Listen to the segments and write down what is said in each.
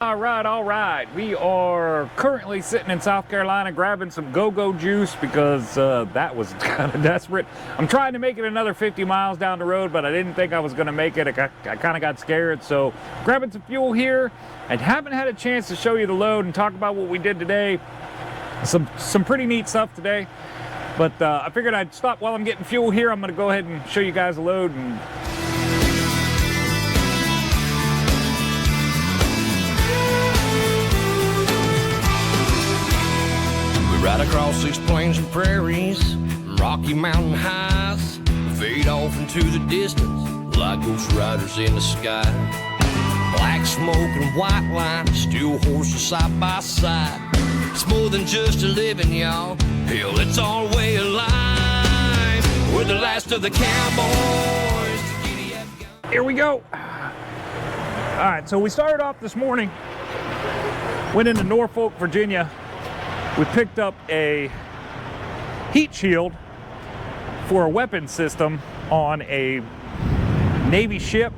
All right. We are currently sitting in South Carolina grabbing some go-go juice because that was kind of desperate. I'm trying to make it another 50 miles down the road, but I didn't think I was going to make it. I kind of got scared, so grabbing some fuel here. I haven't had a chance to show you the load and talk about what we did today. Some pretty neat stuff today, but I figured I'd stop while I'm getting fuel here. I'm going to go ahead and show you guys the load. And right across these plains and prairies, Rocky Mountain highs, fade off into the distance like ghost riders in the sky. Black smoke and white line, still horses side by side. It's more than just a living, y'all. Hell, it's our way of life. We're the last of the cowboys. Here we go. All right, so we started off this morning, went into Norfolk, Virginia. We picked up a heat shield for a weapon system on a Navy ship.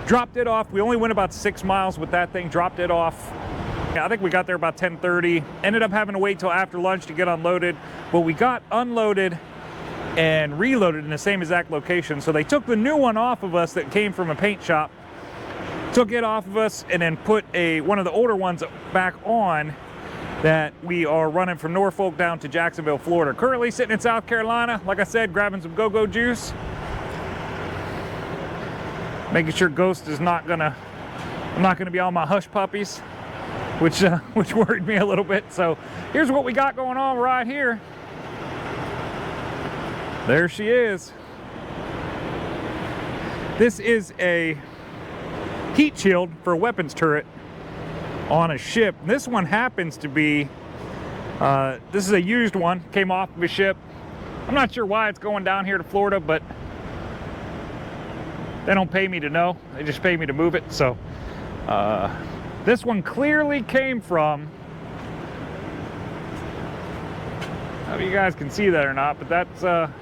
Dropped it off. We only went about 6 miles with that thing. Dropped it off. I think we got there about 10:30. Ended up having to wait till after lunch to get unloaded. But we got unloaded and reloaded in the same exact location. So they took the new one off of us that came from a paint shop, took it off of us, and then put one of the older ones back on that we are running from Norfolk down to Jacksonville, Florida. Currently sitting in South Carolina, like I said, grabbing some go-go juice. Making sure Ghost is I'm not gonna be on my hush puppies, which worried me a little bit. So here's what we got going on right here. There she is. This is a heat shield for a weapons turret on a ship. This one happens to be, this is a used one, came off of a ship. I'm not sure why it's going down here to Florida, but they don't pay me to know. They just pay me to move it. So this one clearly came from, I don't know if you guys can see that or not, but that's,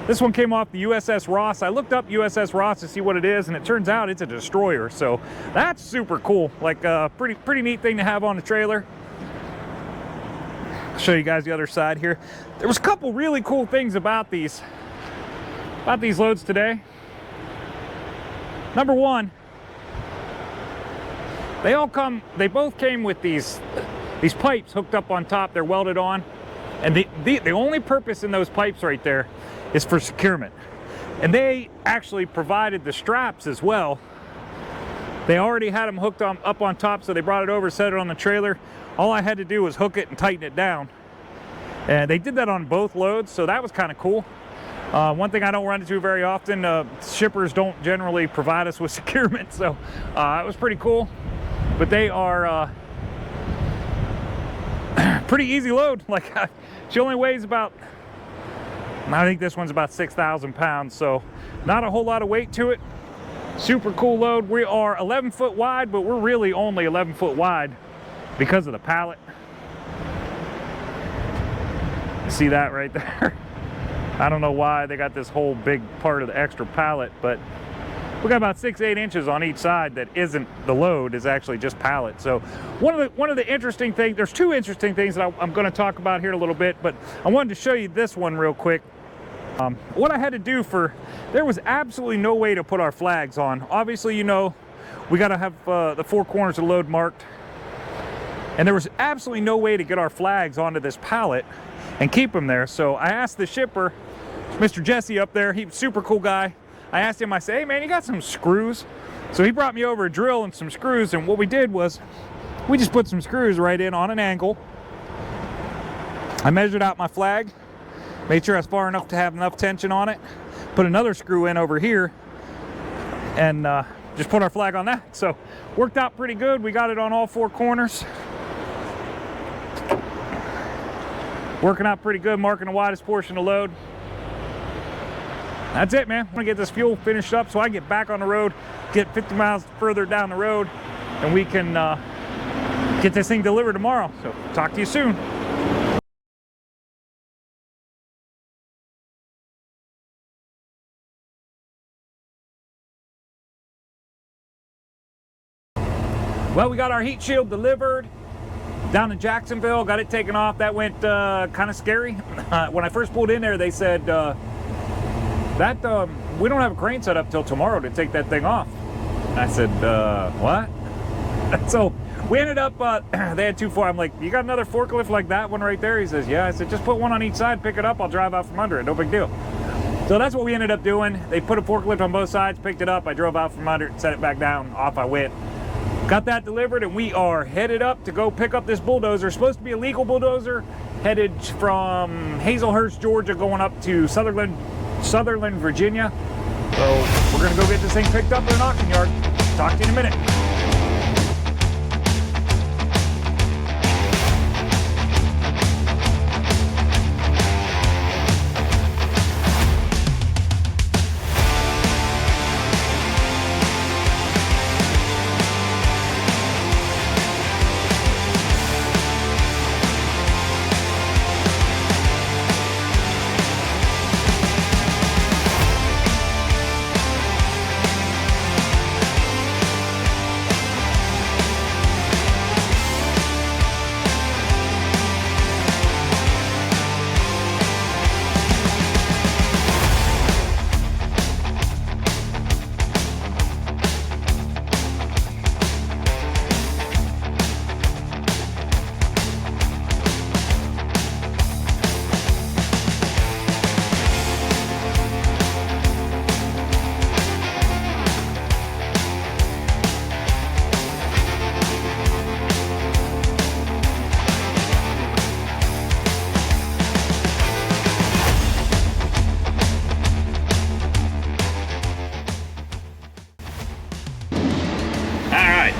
this one came off the USS ROSS. I looked up USS ROSS to see what it is, and it turns out it's a destroyer. So that's super cool. Like a pretty neat thing to have on the trailer. I'll show you guys the other side here. There was a couple really cool things about these loads today. Number one, they both came with these pipes hooked up on top. They're welded on, and the only purpose in those pipes right there is for securement. And they actually provided the straps as well. They already had them hooked up on top, so they brought it over, set it on the trailer. All I had to do was hook it and tighten it down. And they did that on both loads, so that was kind of cool. One thing I don't run into very often, shippers don't generally provide us with securement, so it was pretty cool. But they are pretty easy load. Like, she only weighs about, I think this one's about 6,000 pounds, so not a whole lot of weight to it. Super cool load. We are 11 foot wide, but we're really only 11 foot wide because of the pallet. You see that right there? I don't know why they got this whole big part of the extra pallet, but we got about 6-8 inches on each side that isn't the load, is actually just pallet. So one of the interesting things, there's two interesting things that I'm going to talk about here in a little bit, but I wanted to show you this one real quick. What I had to do there was absolutely no way to put our flags on. Obviously, you know, we got to have the four corners of the load marked, and there was absolutely no way to get our flags onto this pallet and keep them there. So I asked the shipper, Mr. Jesse up there, he's a super cool guy. I asked him, I said, hey man, you got some screws? So he brought me over a drill and some screws, and what we did was we just put some screws right in on an angle. I measured out my flag, made sure I was far enough to have enough tension on it, put another screw in over here, and just put our flag on that. So worked out pretty good. We got it on all four corners. Working out pretty good, marking the widest portion of the load. That's it, man. I'm gonna get this fuel finished up so I can get back on the road, get 50 miles further down the road, and we can get this thing delivered tomorrow. So talk to you soon. Well, we got our heat shield delivered down in Jacksonville, got it taken off. That went kind of scary. When I first pulled in there, they said we don't have a crane set up till tomorrow to take that thing off. I said, what? So we ended up, they had two I'm like, you got another forklift like that one right there? He says, yeah. I said, just put one on each side, pick it up, I'll drive out from under it, no big deal. So that's what we ended up doing. They put a forklift on both sides, picked it up, I drove out from under it, set it back down, off I went. Got that delivered, and we are headed up to go pick up this bulldozer. Supposed to be a legal bulldozer, headed from Hazelhurst, Georgia, going up to Sutherland, Virginia. So we're gonna go get this thing picked up in an auction yard. Talk to you in a minute.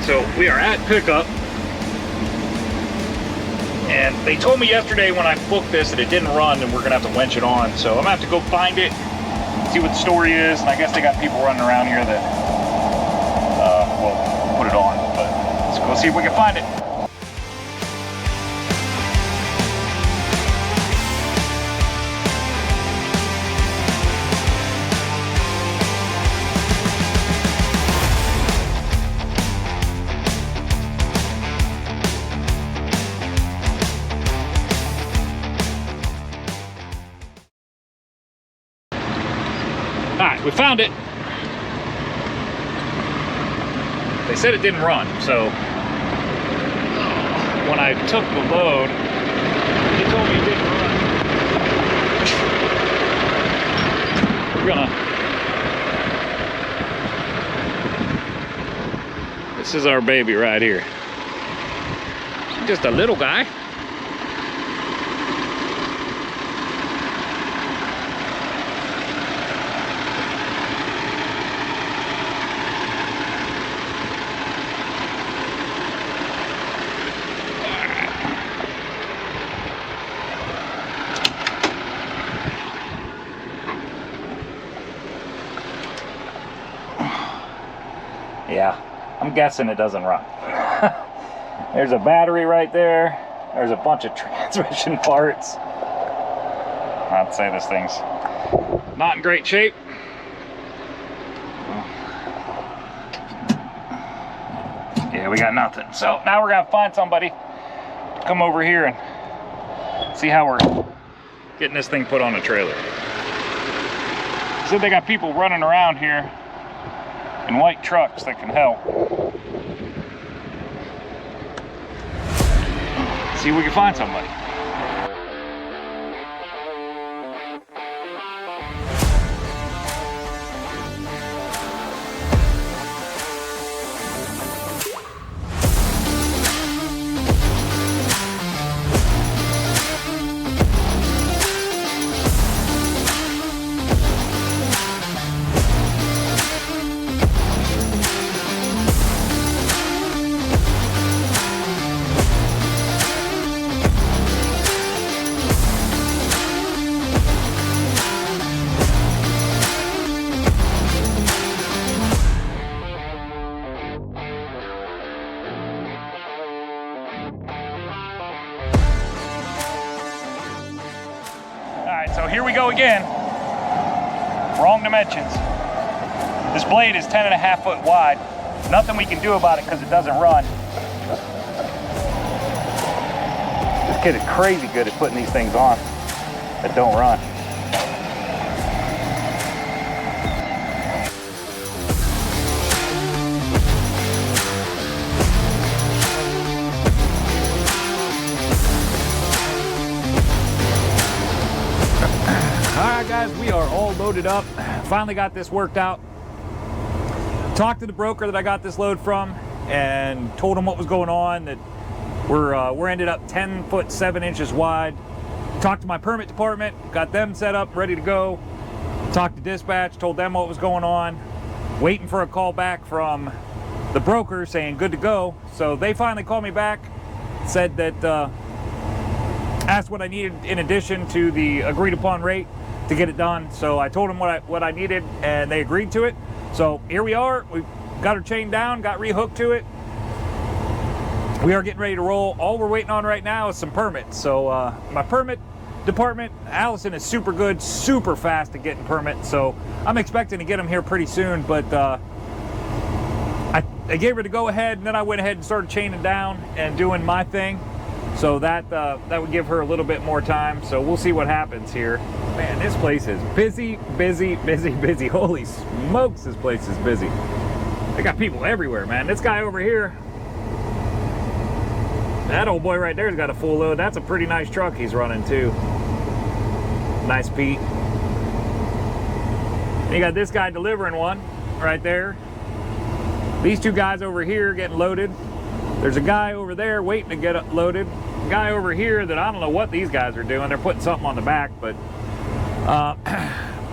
So we are at pickup, and they told me yesterday when I booked this that it didn't run and we're gonna have to winch it on. So I'm gonna have to go find it, see what the story is, and I guess they got people running around here that will put it on, but let's go see if we can find it. Alright, we found it. They said it didn't run, so when I took the load, they told me it didn't run. We're gonna... This is our baby right here. Just a little guy. Yeah, I'm guessing it doesn't run. There's a battery right there. There's a bunch of transmission parts. I'd say this thing's not in great shape. Yeah, we got nothing. So now we're gonna find somebody to come over here and see how we're getting this thing put on a trailer. So they got people running around here in white trucks that can help. See if we can find somebody. So here we go again. Wrong dimensions. This blade is 10.5 foot wide. Nothing we can do about it because it doesn't run. This kid is crazy good at putting these things on that don't run. Alright guys, we are all loaded up. Finally got this worked out. Talked to the broker that I got this load from and told him what was going on, that we're ended up 10 foot 7 inches wide. Talked to my permit department, got them set up, ready to go. Talked to dispatch, told them what was going on. Waiting for a call back from the broker saying good to go. So they finally called me back, said that, asked what I needed in addition to the agreed upon rate to get it done. So I told them what I needed and they agreed to it. So here we are. We got her chained down, got rehooked to it. We are getting ready to roll. All we're waiting on right now is some permits. So my permit department, Allison, is super good, super fast at getting permits. So I'm expecting to get them here pretty soon. But I gave her the go ahead, and then I went ahead and started chaining down and doing my thing. So that would give her a little bit more time. So we'll see what happens here. Man, this place is busy, busy, busy, busy. Holy smokes, this place is busy. They got people everywhere, man. This guy over here, that old boy right there's got a full load. That's a pretty nice truck he's running too. Nice Pete. And you got this guy delivering one right there. These two guys over here getting loaded. There's a guy over there waiting to get loaded. A guy over here that I don't know what these guys are doing. They're putting something on the back, but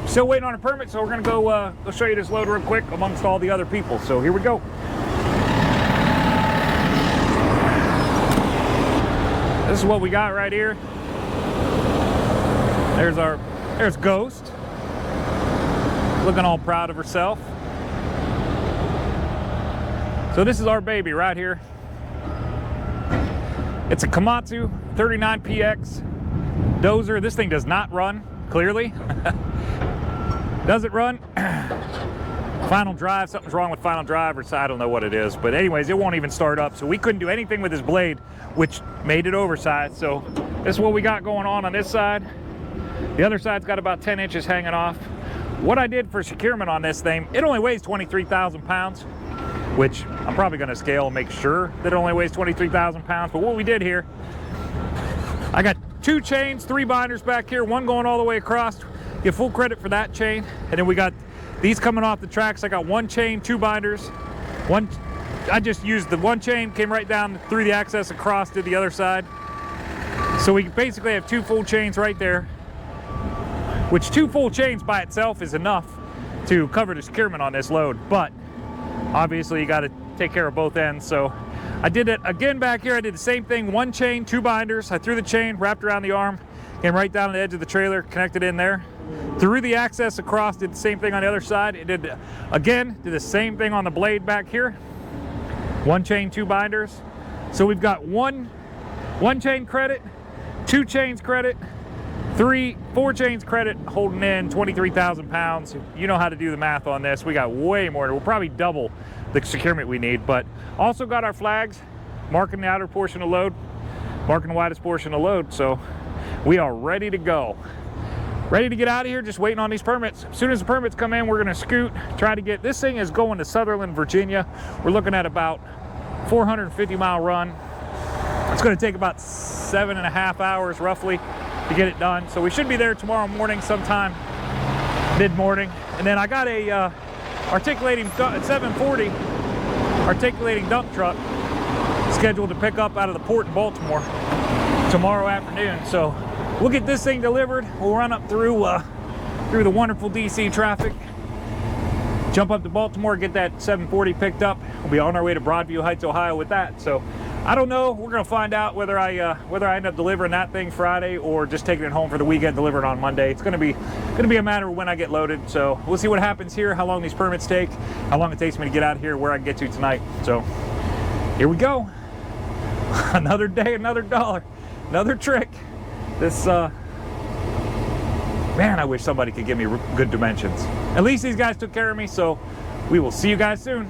still waiting on a permit. So we're gonna go show you this load real quick amongst all the other people. So here we go. This is what we got right here. There's Ghost, looking all proud of herself. So this is our baby right here. It's a Komatsu 39PX dozer. This thing does not run, clearly. Does it run? Final drive, something's wrong with final drive, or I don't know what it is. But anyways, it won't even start up. So we couldn't do anything with this blade, which made it oversized. So this is what we got going on this side. The other side's got about 10 inches hanging off. What I did for securement on this thing, it only weighs 23,000 pounds, which I'm probably gonna scale and make sure that it only weighs 23,000 pounds. But what we did here, I got 2 chains, 3 binders back here, one going all the way across. Get full credit for that chain. And then we got these coming off the tracks. I got 1 chain, 2 binders. I just used the 1 chain, came right down through the access across to the other side. So we basically have 2 full chains right there, which 2 full chains by itself is enough to cover the securement on this load. But obviously you got to take care of both ends. So I did it again back here. I did the same thing, 1 chain, 2 binders. I threw the chain, wrapped around the arm, came right down the edge of the trailer, connected in there. Through the access across, did the same thing on the other side. It did the same thing on the blade back here. 1 chain, 2 binders. So we've got 1 chain credit, 2 chains credit, 4 chains credit, holding in 23,000 pounds. You know how to do the math on this. We got way more. We'll probably double the securement we need, but also got our flags marking the outer portion of load, marking the widest portion of load. So we are ready to go. Ready to get out of here, just waiting on these permits. As soon as the permits come in, we're gonna scoot, try to get, this thing is going to Sutherland, Virginia. We're looking at about 450-mile run. It's gonna take about 7.5 hours roughly to get it done. So we should be there tomorrow morning sometime, mid-morning. And then I got a articulating 740 articulating dump truck scheduled to pick up out of the port in Baltimore tomorrow afternoon. So we'll get this thing delivered. We'll run up through the wonderful DC traffic, jump up to Baltimore, get that 740 picked up. We'll be on our way to Broadview Heights, Ohio with that. So I don't know. We're gonna find out whether I end up delivering that thing Friday or just taking it home for the weekend, deliver it on Monday. It's gonna be a matter of when I get loaded. So we'll see what happens here, how long these permits take, how long it takes me to get out of here, where I can get to tonight. So here we go. Another day, another dollar, another trick. This man, I wish somebody could give me good dimensions. At least these guys took care of me. So we will see you guys soon.